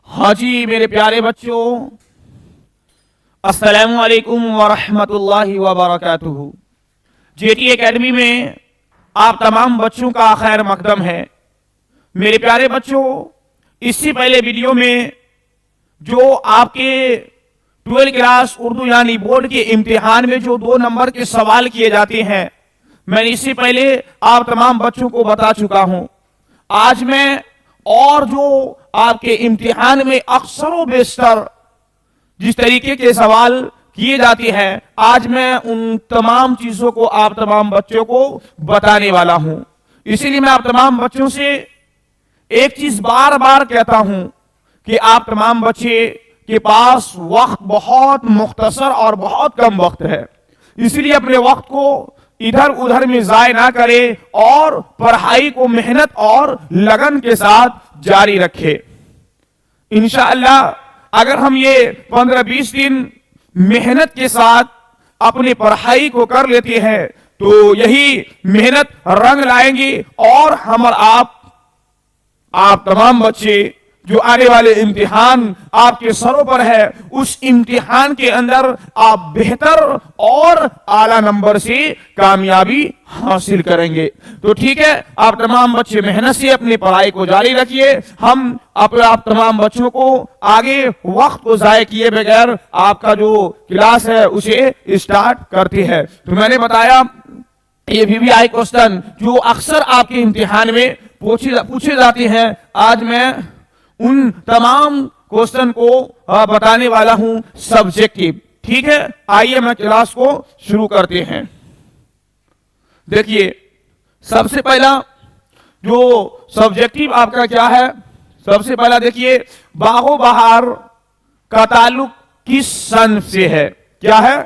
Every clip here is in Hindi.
हाँ जी मेरे प्यारे बच्चों, अस्सलामु अलैकुम व रहमतुल्लाहि व बरकातुहू। जेटी एकेडमी में आप तमाम बच्चों का खैर मकदम है। मेरे प्यारे बच्चों, इससे पहले वीडियो में जो आपके 12 क्लास उर्दू यानी बोर्ड के इम्तिहान में जो 2 नंबर के सवाल किए जाते हैं, मैंने इससे पहले आप तमाम बच्चों को बता चुका हूं। आज मैं और जो आपके इम्तिहान में अक्सर बेशतर जिस तरीके के सवाल किए जाते हैं, आज मैं उन तमाम चीजों को आप तमाम बच्चों को बताने वाला हूं। इसीलिए मैं आप तमाम बच्चों से एक चीज बार बार कहता हूं कि आप तमाम बच्चे के पास वक्त बहुत मुख्तसर और बहुत कम वक्त है, इसलिए अपने वक्त को इधर उधर में जाय ना करे और पढ़ाई को मेहनत और लगन के साथ जारी रखे। इंशाअल्लाह अगर हम ये 15-20 दिन मेहनत के साथ अपनी पढ़ाई को कर लेते हैं तो यही मेहनत रंग लाएंगी और हम और आप तमाम बच्चे जो आने वाले इम्तिहान आपके सरों पर है, उस इम्तिहान के अंदर आप बेहतर और आला नंबर से कामयाबी हासिल करेंगे। तो ठीक है, आप तमाम बच्चे मेहनत से अपनी पढ़ाई को जारी रखिए। हम आप तमाम बच्चों को आगे वक्त को जाया किए बगैर आपका जो क्लास है उसे स्टार्ट करते हैं। तो मैंने बताया ये VVI क्वेश्चन जो अक्सर आपके इम्तिहान में पूछे जाते हैं, आज मैं उन तमाम क्वेश्चन को बताने वाला हूं सब्जेक्टिव। ठीक है, आइए मैं क्लास को शुरू करते हैं। देखिए, सबसे पहला जो सब्जेक्टिव आपका क्या है, सबसे पहला देखिए, बागो बहार का ताल्लुक किस सन से है? क्या है?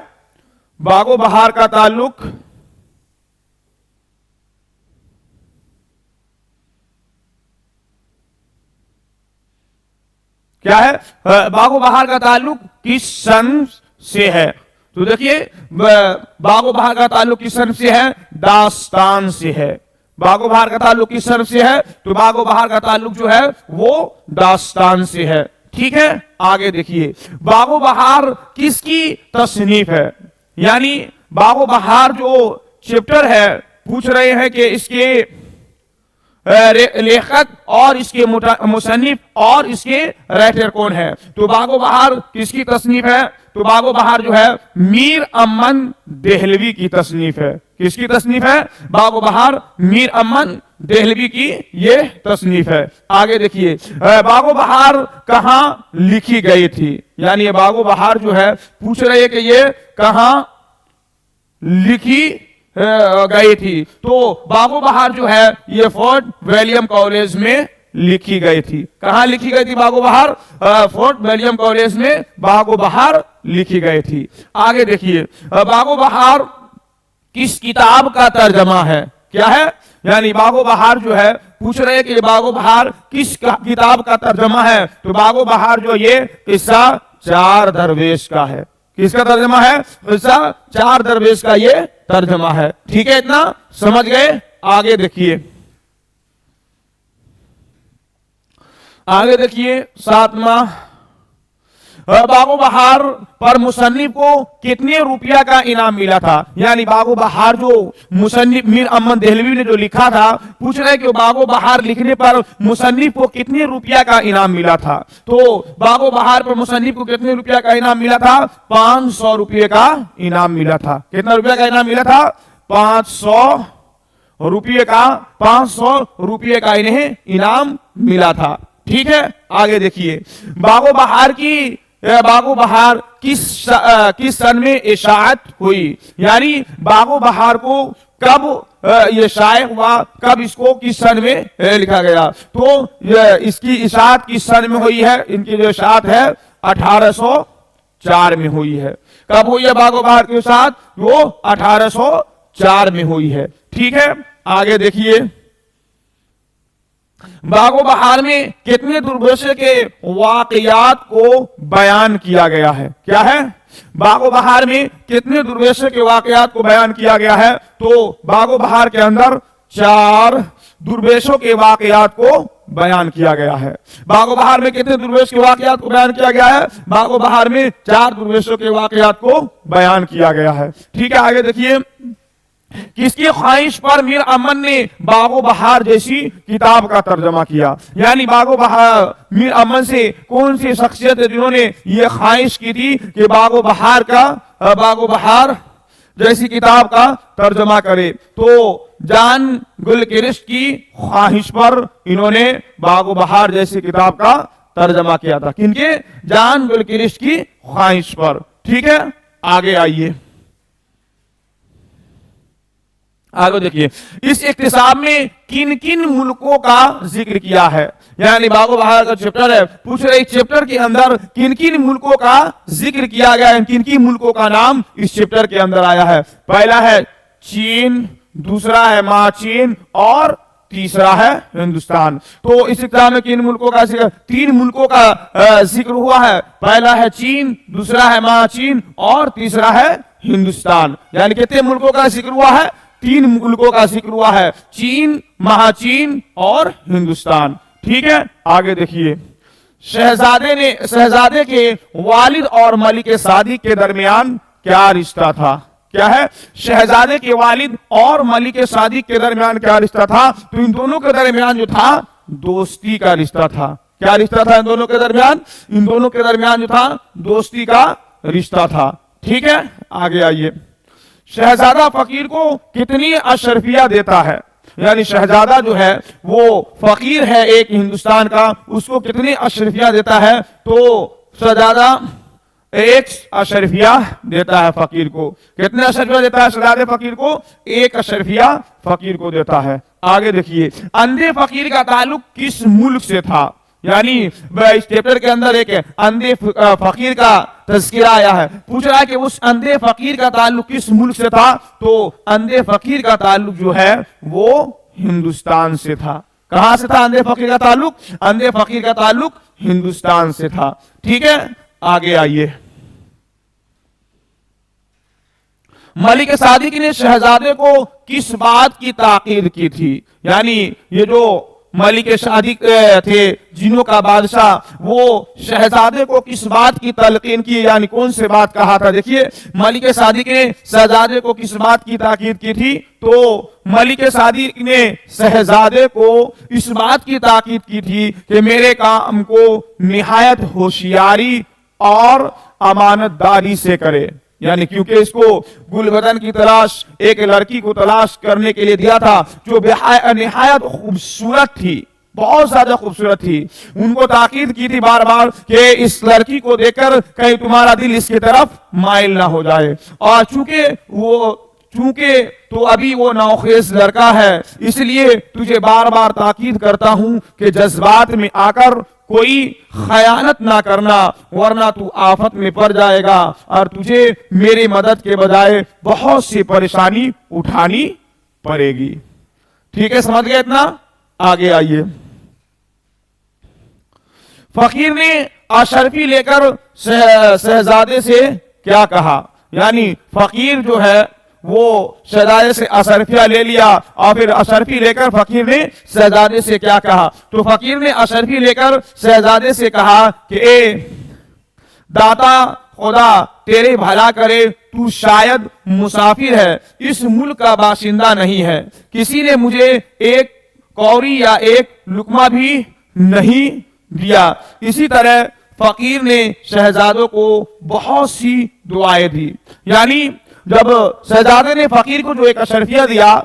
बागो बहार का ताल्लुक क्या है? बागो बहार का ताल्लुक किस सन से है? तो देखिए, बागो बहार का ताल्लुक किस सन से है? दास्तान से है। बागो बहार का ताल्लुक किस सन से है? तो बागो बहार का ताल्लुक जो है वो दास्तान से है। ठीक है, आगे देखिए, बागो बहार किसकी तसनीफ है? यानी बागो बहार जो चैप्टर है, पूछ रहे हैं कि इसके लेखक और इसके मुसन्निफ और इसके राइटर कौन है? तो बागो बहार किसकी तसनीफ है? तो बागो बहार जो है मीर अमन देहलवी की तसनीफ है। किसकी तसनीफ है? बागो बहार मीर अमन देहलवी की ये तसनीफ है। आगे देखिए, बागो बहार कहां लिखी गई थी? यानी ये बागो बहार जो है पूछ रहे हैं कि ये कहां लिखी गई थी? तो बागो बहार जो है ये फोर्ट विलियम कॉलेज में लिखी गई थी। कहां लिखी गई थी बागो बहार? फोर्ट विलियम कॉलेज में बागो बहार लिखी गई थी। आगे देखिए, बागो बहार किस किताब का तर्जमा है? क्या है? यानी बागो बहार जो है पूछ रहे हैं कि बागो बहार किस किताब का तर्जमा है? तो बागो बहार जो ये किस्सा 4 दरवेश का है। किसका तर्जमा है? किस्सा 4 दरवेश का ये तर्जमा है। ठीक है, इतना समझ गए? आगे देखिए, आगे देखिए, 7वां, बागो बहार पर मुसन्निफ को कितने रुपया का इनाम मिला था? यानी बागो बहार जो मुसन्निफ मीर अमन देहलवी ने जो लिखा था, पूछ रहे कि बागो बहार लिखने पर मुसन्निफ को कितने रुपया का इनाम मिला था? तो बागो बहार पर मुसन्निफ को कितने रुपया का इनाम मिला था? 500 रुपये का इनाम मिला था। कितना रुपया का इनाम मिला था? 500 रुपये का 500 रुपये का इन्हें इनाम मिला था। ठीक है, आगे देखिए, बागो बहार किस सन में इशाअत हुई? यानी बागो बहार को कब ये शाये हुआ, कब इसको किस सन में लिखा गया? तो इसकी इशाअत किस सन में हुई है? इनकी जो इशाअत है 1804 में हुई है। कब हुई है बागो बहार के साथ? वो 1804 में हुई है। ठीक है, आगे देखिए, बागो बहार में कितने दुर्दशा के वाकयात को बयान किया गया है? क्या है? बागो बहार में कितने दुर्दशा के वाकयात को बयान किया गया है? तो बागो बहार के अंदर 4 दुर्वेशों के वाकयात को बयान किया गया है। बागो बहार में कितने दुर्वेश के वाकयात को बयान किया गया है? बागो बहार में 4 दुर्वेशों के वाकयात को बयान किया गया है। ठीक है, आगे देखिए, किसकी ख्वाहिश पर मीर अमन ने बागो बहार जैसी किताब का तर्जमा किया? यानी बागो बहार, मीर अमन से कौन सी शख्सियत है जिन्होंने ये ख्वाहिश की थी कि बागो बहार जैसी किताब का तर्जमा करे? तो जान गुलकिरिश्त की ख्वाहिश पर इन्होंने बागो बहार जैसी किताब का तर्जमा किया था। किनके? जान गुलकिरिश्त की ख्वाहिश पर। ठीक है, आगे आइए, आगे देखिए, इस इख्तिसाम में किन किन मुल्कों का जिक्र किया है? यानी बागो बहार का चैप्टर है, पूछ रहे चैप्टर के अंदर किन किन मुल्कों का जिक्र किया गया है, किन किन मुल्कों का नाम इस चैप्टर के अंदर आया है? पहला है चीन, दूसरा है माचीन और तीसरा है हिंदुस्तान। तो इस इख्तिसाम में किन मुल्कों का जिक्र? 3 मुल्कों का जिक्र हुआ है। पहला है चीन, दूसरा है माचीन और तीसरा है हिंदुस्तान। यानी कितने मुल्कों का जिक्र हुआ है? 3 मुल्कों का जिक्र हुआ है, चीन, महाचीन और हिंदुस्तान। ठीक है, आगे देखिए, शहजादे के वालिद और मलिक सादिक के दरमियान क्या रिश्ता था? क्या है? शहजादे के वालिद और मलिक सादिक के दरमियान क्या रिश्ता था? तो इन दोनों के दरमियान जो था दोस्ती का रिश्ता था। क्या रिश्ता था इन दोनों के दरमियान? इन दोनों के दरमियान जो था दोस्ती का रिश्ता था। ठीक है, आगे आइए, शहजादा फकीर को कितनी अशरफिया देता है? यानी शहजादा जो है वो फकीर है एक हिंदुस्तान का, उसको कितनी अशरफिया देता है? तो शहजादा 1 अशरफिया देता है फकीर को। कितने अशरफिया देता है शहजादे फकीर को? 1 अशरफिया फकीर को देता है। आगे देखिए, अंधे फकीर का ताल्लुक किस मुल्क से था? यानी इस चैप्टर के अंदर एक अंधे फकीर का तज़किरा आया है। पूछ रहा है कि उस अंधे फकीर का ताल्लुक किस मुल्क से था? तो अंधे फकीर का ताल्लुक जो है वो हिंदुस्तान से था। कहां से था अंधे फकीर का ताल्लुक? अंधे फकीर का ताल्लुक हिंदुस्तान से था। ठीक है, आगे आइए, मलिक सादिक ने शहजादे को किस बात की ताकीद की थी? यानी ये जो मलिक सादिक थे जिनों का बादशाह, वो शहजादे को किस बात की तलकीन की, यानी कौन से बात कहा था? देखिए, मलिक सादिक ने शहजादे को किस बात की ताकीद की थी? तो मलिक सादिक ने शहजादे को इस बात की ताकीद की थी कि मेरे काम को निहायत होशियारी और अमानतदारी से करे। यानी क्योंकि इसको गुलबदन की तलाश, एक लड़की को तलाश करने के लिए दिया था जो निहायत खूबसूरत थी, बहुत ज्यादा खूबसूरत थी। उनको ताकीद की थी बार बार कि इस लड़की को देखकर कहीं तुम्हारा दिल इसकी तरफ माइल ना हो जाए। और चूंकि तो अभी वो नौखेज लड़का है, इसलिए तुझे बार बार ताकीद करता हूं कि जज्बात में आकर कोई खयानत ना करना, वरना तू आफत में पड़ जाएगा और तुझे मेरी मदद के बजाय बहुत सी परेशानी उठानी पड़ेगी। ठीक है, समझ गए इतना? आगे आइए, फकीर ने अशरफी लेकर शहजादे से क्या कहा? यानी फकीर जो है वो शहजादे से अशरफिया ले लिया और फिर अशरफी लेकर फकीर ने शहजादे से क्या कहा? तो फकीर ने अशरफी लेकर शहजादे से कहा कि ए दाता खुदा तेरे भला करे, तू शायद मुसाफिर है, इस मुल्क का बाशिंदा नहीं है। किसी ने मुझे एक कौड़ी या एक लुकमा भी नहीं दिया। इसी तरह फकीर ने शहजादों को बहुत सी दुआएं दी। यानी जब शहजादे ने फकीर को जो एक अशरफिया दिया,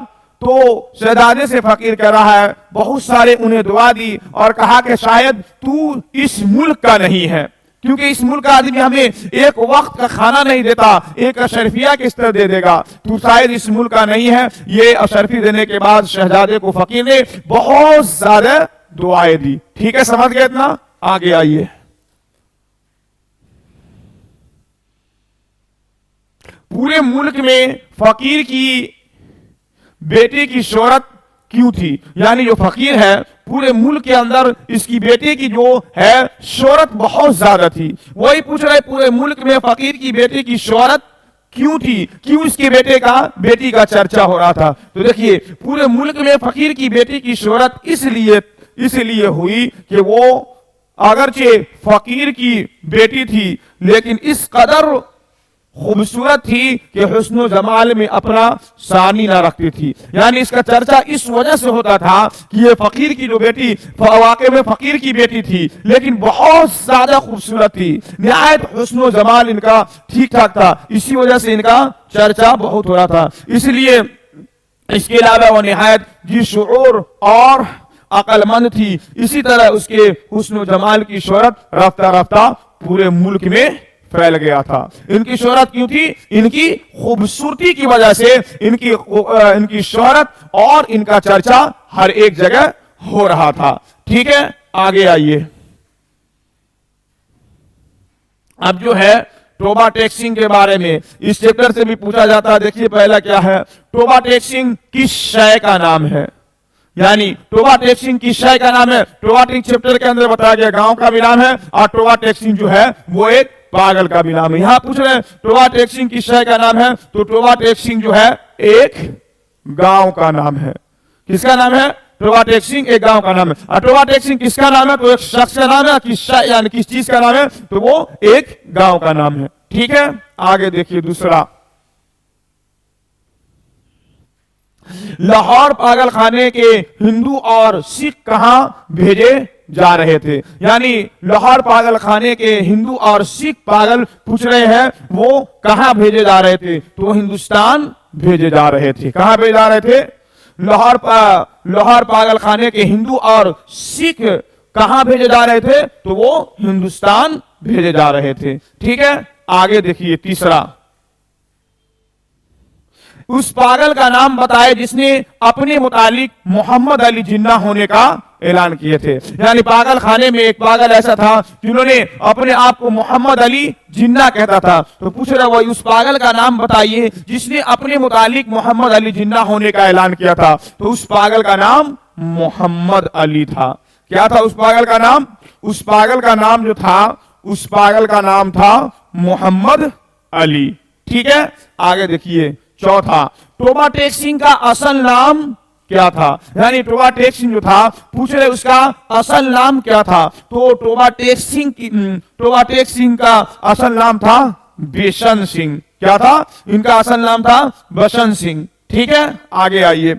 तो शहजादे से फकीर कह रहा है, बहुत सारे उन्हें दुआ दी और कहा कि शायद तू इस मुल्क का नहीं है, क्योंकि इस मुल्क का आदमी हमें एक वक्त का खाना नहीं देता, एक अशरफिया किस तरह दे देगा? तू शायद इस मुल्क का नहीं है। ये अशरफी देने के बाद शहजादे को फकीर ने बहुत ज्यादा दुआएं दी। ठीक है, समझ गए इतना? आगे आइए, पूरे मुल्क में फकीर की बेटे की शोहरत क्यों थी? यानी जो फकीर है पूरे मुल्क के अंदर इसकी बेटे की जो है शोहरत बहुत ज्यादा थी। वही पूछ रहे पूरे मुल्क में फकीर की बेटे की शोहरत क्यों थी? क्यों इसके बेटी का चर्चा हो रहा था? तो देखिए, पूरे मुल्क में फकीर की बेटी की शोहरत इसलिए इसलिए हुई कि वो अगरचे फकीर की बेटी थी, लेकिन इस कदर खूबसूरत थी कि हुस्न जमाल में अपना सानी ना रखती थी। यानी इसका चर्चा इस वजह से होता था कि ये फकीर की जो बेटी वाकई में फकीर की बेटी थी, लेकिन बहुत ज्यादा खूबसूरत थी, निहायत हुस्न जमाल इनका ठीक ठाक था, इसी वजह से इनका चर्चा बहुत हो रहा था। इसलिए इसके अलावा वो निहायत जी शऊर और अक्लमंद थी। इसी तरह उसके हुस्न जमाल की शोहरत रफ्ता रफ्ता पूरे मुल्क में फैल गया था। इनकी शोहरत क्यों थी? इनकी खूबसूरती की वजह से इनकी शोहरत और इनका चर्चा हर एक जगह हो रहा था। ठीक है, आगे आइए। अब जो है टोबा टेक्सिंग के बारे में इस चैप्टर से भी पूछा जाता है। देखिए पहला क्या है, टोबा टेक्सिंग किस शय का नाम है? यानी टोबा टेक्सिंग किस शय का नाम है? टोबा टेक्सिंग चैप्टर के अंदर बताया गया गांव का भी नाम है, और टोबा टेक्सिंग जो है वो एक पागल का भी नाम है। यहां पूछ रहे हैं टोबा टेक्सिंग किस शय का नाम है, तो टोबा टेक्सिंग जो है एक गांव का नाम है। किसका नाम है? टोबा टेक्सिंग एक गांव का नाम है। और टोबा टेक्सिंग किसका नाम है? तो एक शख्स का नाम है। किस यानी किस चीज का नाम है? तो वो एक गांव का नाम है। ठीक है, आगे देखिए दूसरा, लाहौर पागल खाने के हिंदू और सिख कहां भेजे जा रहे थे? यानी लाहौर पागल खाने के हिंदू और सिख पागल पूछ रहे हैं वो कहां भेजे जा रहे थे? तो हिंदुस्तान भेजे जा रहे थे। कहां भेजे जा रहे थे? लाहौर पागल खाने के हिंदू और सिख कहां भेजे जा रहे थे? तो वो हिंदुस्तान भेजे जा रहे थे। ठीक है, आगे देखिए तीसरा, उस पागल का नाम बताए जिसने अपने मुतालिक मोहम्मद अली जिन्ना होने का ऐलान किए थे। यानी पागल खाने में एक पागल ऐसा था जिन्होंने अपने आप को मोहम्मद अली जिन्ना कहता था। तो पूछ रहा वही उस पागल का नाम बताइए जिसने अपने मुतालिक मोहम्मद अली जिन्ना होने का ऐलान किया था। तो उस पागल का नाम मोहम्मद अली था। क्या था उस पागल का नाम? उस पागल का नाम जो था, उस पागल का नाम था मोहम्मद अली। ठीक है, आगे देखिए चौथा, टोबा टेक्सिंग का असल नाम क्या था? यानी टोबा टेक्सिंग जो था पूछ रहे उसका असल नाम क्या था? तो टोबा टेक्सिंग का असल नाम था बेशन सिंह। क्या था? इनका असल नाम था बसंत सिंह। ठीक है, आगे आइए,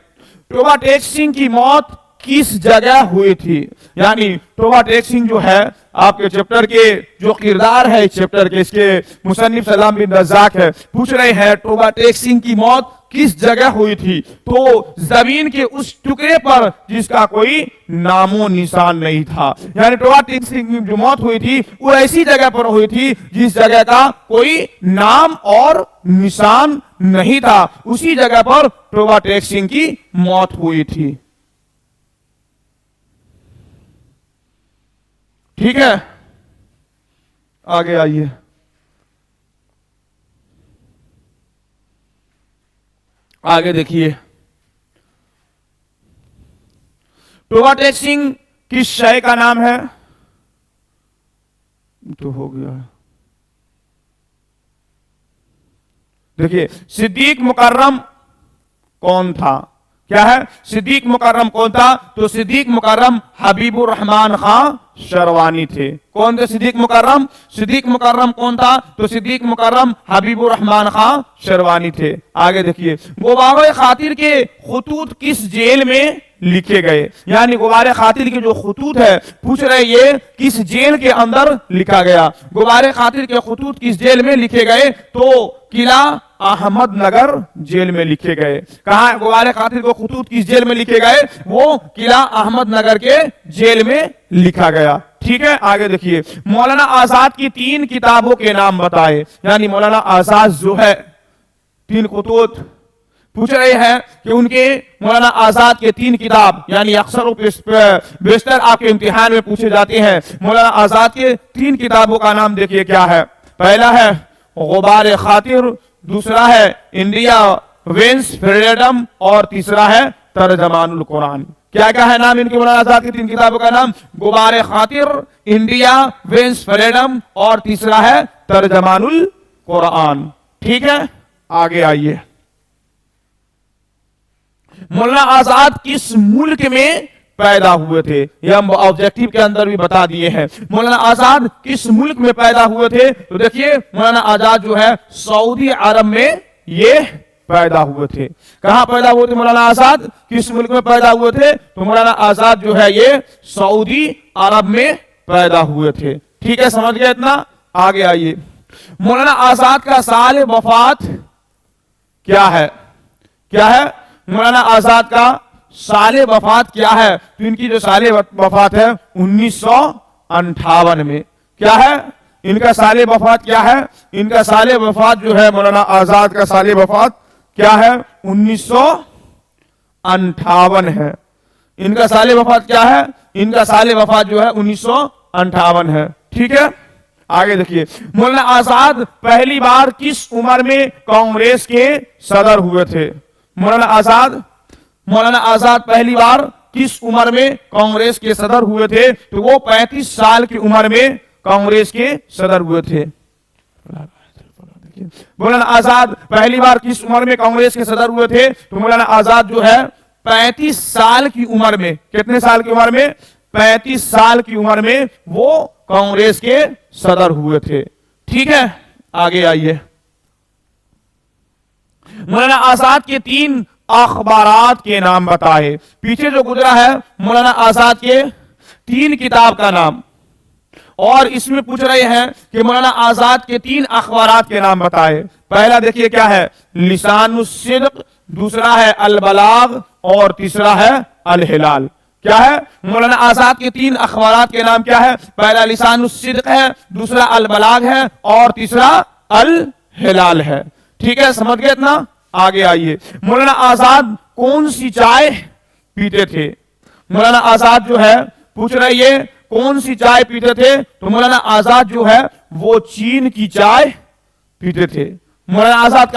टोबा टेक्सिंग की मौत किस जगह हुई थी? यानी टोबा टेक्सिंग जो है आपके चैप्टर के जो किरदार है इस चैप्टर के, इसके मुसन्निफ सलाम बिन रज़ाक है, पूछ रहे हैं टोबा टेक्सिंग की मौत किस जगह हुई थी? तो जमीन के उस टुकड़े पर जिसका कोई नामो निशान नहीं था। यानी टोबा टेक्सिंग की जो मौत हुई थी वो ऐसी जगह पर हुई थी जिस जगह का कोई नाम और निशान नहीं था। उसी जगह पर टोबा टेक्सिंग की मौत हुई थी। ठीक है, आगे आइए, आगे देखिए, टोबा टेक्सिंग किस शय का नाम है? तो हो गया है। देखिए सिद्दीक मुकर्रम कौन था? क्या है? सिद्दीक मुकर्रम कौन था? तो सिद्दीक मुकर्रम हबीबुर रहमान खां शरवानी थे। कौन थे सिद्दीक मुकर्रम? सिद्दीक मुकर्रम कौन था? तो सिद्दीक मुकर्रम हबीबुर रहमान खां शरवानी थे। आगे देखिए, गुबारे खातिर के खुतूत किस जेल में लिखे गए? यानी गुबारे खातिर के जो खुतूत है पूछ रहे ये किस जेल के अंदर लिखा गया? गुबारे खातिर के खुतूत किस जेल में लिखे गए? तो किला अहमदनगर जेल में लिखे गए। कहा गुबारे खातिर को खुतूत किस जेल में लिखे गए? वो किला अहमदनगर के जेल में लिखा गया। ठीक है, आगे देखिए, मौलाना आजाद की 3 किताबों के नाम बताए। यानी मौलाना आजाद जो है 3 खुतूत पूछ रहे हैं कि उनके मौलाना आजाद के 3 किताब, यानी अक्सर बेशतर आपके इम्तिहान में पूछे जाते हैं। मौलाना आजाद के 3 किताबों का नाम देखिए क्या है। पहला है गुबारे खातिर, दूसरा है इंडिया वेंस फ्रीडम, और तीसरा है तर्जमानुल कुरान। क्या क्या है नाम इनके मौलाना आजाद की 3 किताबों का नाम? गुबारे खातिर, इंडिया वेंस फ्रीडम, और तीसरा है तर्जमानुल कुरान। ठीक है, आगे आइए, मौलाना आजाद किस मुल्क में पैदा हुए थे, ये हम ऑब्जेक्टिव के अंदर भी बता दिए हैं। मौलाना आजाद किस मुल्क में पैदा हुए थे? तो देखिए मौलाना आजाद जो है सऊदी अरब में ये पैदा हुए थे। कहां पैदा हुए थे मौलाना आजाद? किस मुल्क में पैदा हुए थे? तो मौलाना आजाद जो है ये सऊदी अरब में पैदा हुए थे। ठीक है, समझ गए इतना? आगे आइए, मौलाना आजाद का साल वफात क्या है? क्या है मौलाना आजाद का साल वफात क्या है? तो इनकी जो साल वफात है 1958 में। क्या है इनका साल वफात? क्या है इनका साल वफात? जो है मौलाना आजाद का साल वफात क्या है? 1958 है। इनका साल वफात क्या है? इनका साल वफात जो है 1958 है। ठीक है, आगे देखिए, मौलाना आजाद पहली बार किस उम्र में कांग्रेस के सदर हुए थे? मौलाना आजाद पहली बार किस उम्र में कांग्रेस के सदर हुए थे? तो वो 35 साल की उम्र में कांग्रेस के सदर हुए थे। मौलाना आजाद पहली बार किस उम्र में कांग्रेस के सदर हुए थे? तो मौलाना आजाद जो है 35 साल की उम्र में, कितने साल की उम्र में? 35 साल की उम्र में वो कांग्रेस के सदर हुए थे। ठीक है, आगे आइए, मौलाना आजाद के 3 अखबारात के नाम बताए। पीछे जो गुजरा है मौलाना आजाद के 3 किताब का नाम, और इसमें पूछ रहे हैं कि मौलाना आजाद के 3 अखबारात के नाम बताए। पहला देखिए क्या है? लिसानुस्सिद्क, दूसरा है अल बलाग और तीसरा है अल हिलाल। क्या है मौलाना आजाद के 3 अखबारात के नाम? क्या है? पहला लिसानुस्सिद्क है, दूसरा अल बलाग है और तीसरा अल हिलाल है। ठीक है, समझ गए इतना? आगे आइए, मौलाना आजाद कौन सी चाय पीते थे? मौलाना आजाद जो है पूछ रहे ये कौन सी चाय पीते थे? तो मौलाना आजाद जो है वो चीन की चाय पीते थे। मौलाना आजाद